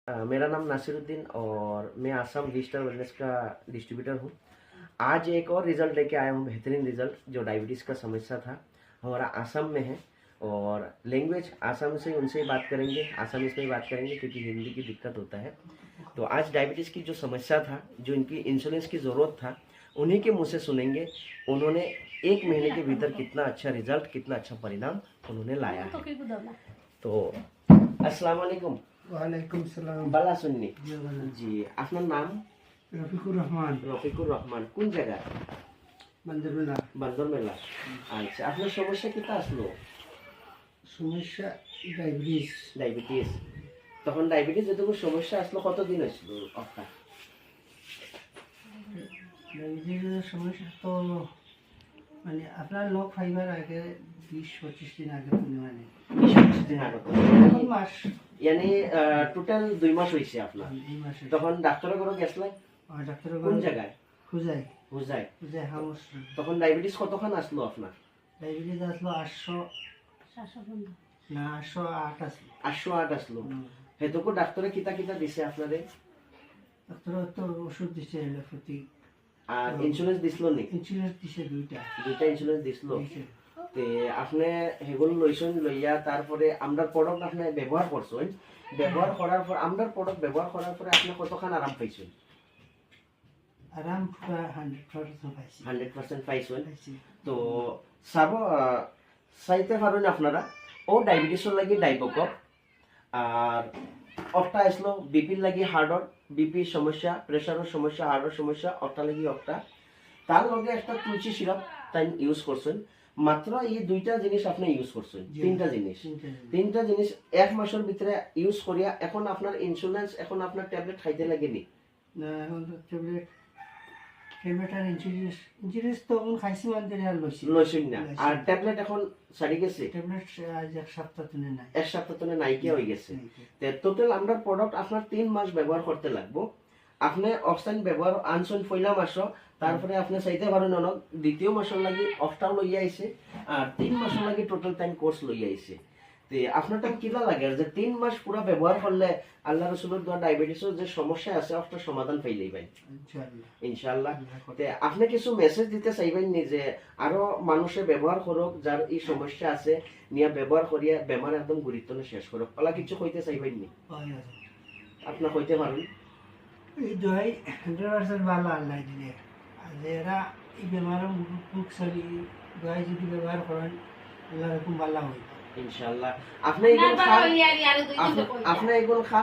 मेरा नाम नासिरुद्दीन और मैं आसाम डिजिटल वेलनेस का डिस्ट्रीब्यूटर हूँ। आज एक और रिज़ल्ट लेके आया हूँ, बेहतरीन रिज़ल्ट जो डायबिटीज़ का समस्या था हमारा आसाम में है। और लैंग्वेज आसाम से उनसे ही बात करेंगे, आसामीज़ में ही बात करेंगे क्योंकि हिंदी की दिक्कत होता है। तो आज डायबिटीज़ की जो समस्या था, जो इनकी इंसुलिन की ज़रूरत था, उन्हीं के मुँह से सुनेंगे उन्होंने 1 महीने के भीतर कितना अच्छा रिज़ल्ट, कितना अच्छा परिणाम उन्होंने लाया है। तो अस्सलाम वालेकुम। वालेकुम सलाम। बाला सुन्नी जी, आपका नाम? रफिकुर रहमान। রফিকুর রহমান। কোন জায়গা? বান্দরবালা। বান্দরমেলা। আচ্ছা, আপনার সমস্যা কিটা আসলো? সমস্যা ডায়াবেটিস। ডায়াবেটিস। তখন ডায়াবেটিস যতটুকু সমস্যা আসলো কতদিন আসছিল আপনার? ডায়াবেটিসের সমস্যা তো মানে আপনার লোক ফাইবার আগে 20-25 দিন আগে মানে 20-25 দিন আগে। এখন মাস यानी টোটাল 2 মাস হইছে আপনার। 2 মাস। তখন ডাক্তারের ঘরে গেছলে? ডাক্তারের কোন ঘরে জায়গায়? খুঁজাই হুজাই। হাউস। তখন ডায়াবেটিস কতখান আসলো আপনার? ডায়াবেটিস আসলো 800 না 808 আসলো। 808 আসলো। হেতুকো ডাক্তারে কিটা কিটা দিছে আপনারে? ডাক্তার তো ওষুধ দিছে এলোপ্যাথি। আর ইন্স্যুরেন্স দিছিল নি? ইন্স্যুরেন্স দিছে দুইটা ইন্স্যুরেন্স দিছিল। তে আপনি হেগুলো লইছেন, লইয়া তারপরে আমরা প্রোডাক্ট আপনি ব্যবহার করছেন, ব্যবহার করার পর আমরা প্রোডাক্ট ব্যবহার করার পরে আপনি কতখান আরাম পাইছেন? আরাম পুরা 100% পাইছি। 100% পাইছেন। তো সাব চাইতে পারেন আপনারা ও ডায়াবেটিসের লাগি ডাইবোকপ, আর অফটা আসলো বিপির লাগি হার্ডর, বিপির সমস্যা, প্রেসারের সমস্যা, হার্টের সমস্যা, অফটা লাগি অফটা। তার লগে একটা তুলসী সিরাপ তাই ইউজ করছেন। মাত্র এই দুইটা জিনিস আপনি ইউজ করছেন, তিনটা জিনিস 1 মাসের ভিতরে ইউজ করিয়া এখন আপনার ইন্স্যুরেন্স, এখন আপনার ট্যাবলেট খাইতে লাগেনি? না, এখন তো ট্যাবলেট আর ইন্স্যুরেন্স তো এখন খাইছি মানে আর লইছেন না। আর ট্যাবলেট এখন ছাড়ি গেছে? ট্যাবলেট আজ 1 সপ্তাহ ধরে নাই। 1 সপ্তাহ ধরে নাইকিয়া হয়ে গেছে। টোটাল আমরা প্রোডাক্ট আপনার 3 মাস ব্যবহার করতে লাগবো। আপনি অক্সাইন ব্যবহার আনছেন পয়লা মাস, তারপরে আপনি চাইতে পারেন অনেক দ্বিতীয় মাসের লাগি অফটাও লইয়া আইছে, আর 3 মাসের লাগি টোটাল টাইম কোর্স লইয়া আইছে। তে আপনার টাইম কিলা লাগে যে 3 মাস পুরো ব্যবহার করলে আল্লাহ রাসূলের দোয়া ডায়াবেটিসের যে সমস্যা আছে অফটা সমাধান পাইলেই ভাই ইনশাআল্লাহ। তে আপনি কিছু মেসেজ দিতে চাইবেন নি যে আরো মানুষে ব্যবহার করুক, যার এই সমস্যা আছে নিয়ে ব্যবহার করিয়া বেমার একদম গুরুত্ব শেষ করুক, ওলা কিছু কইতে চাইবেন নি? আপনি কইতে পারেন। এই দোয়াই 100% ভালো আল্লাহ দিলে। আর এরা এই বেমারের মুখ সারি দোয়াই যদি ব্যবহার করেন আল্লাহ এরকম ভালো হয় ইনশাআল্লাহ। আপনি এগুলো খান, আপনি এগুলো খান।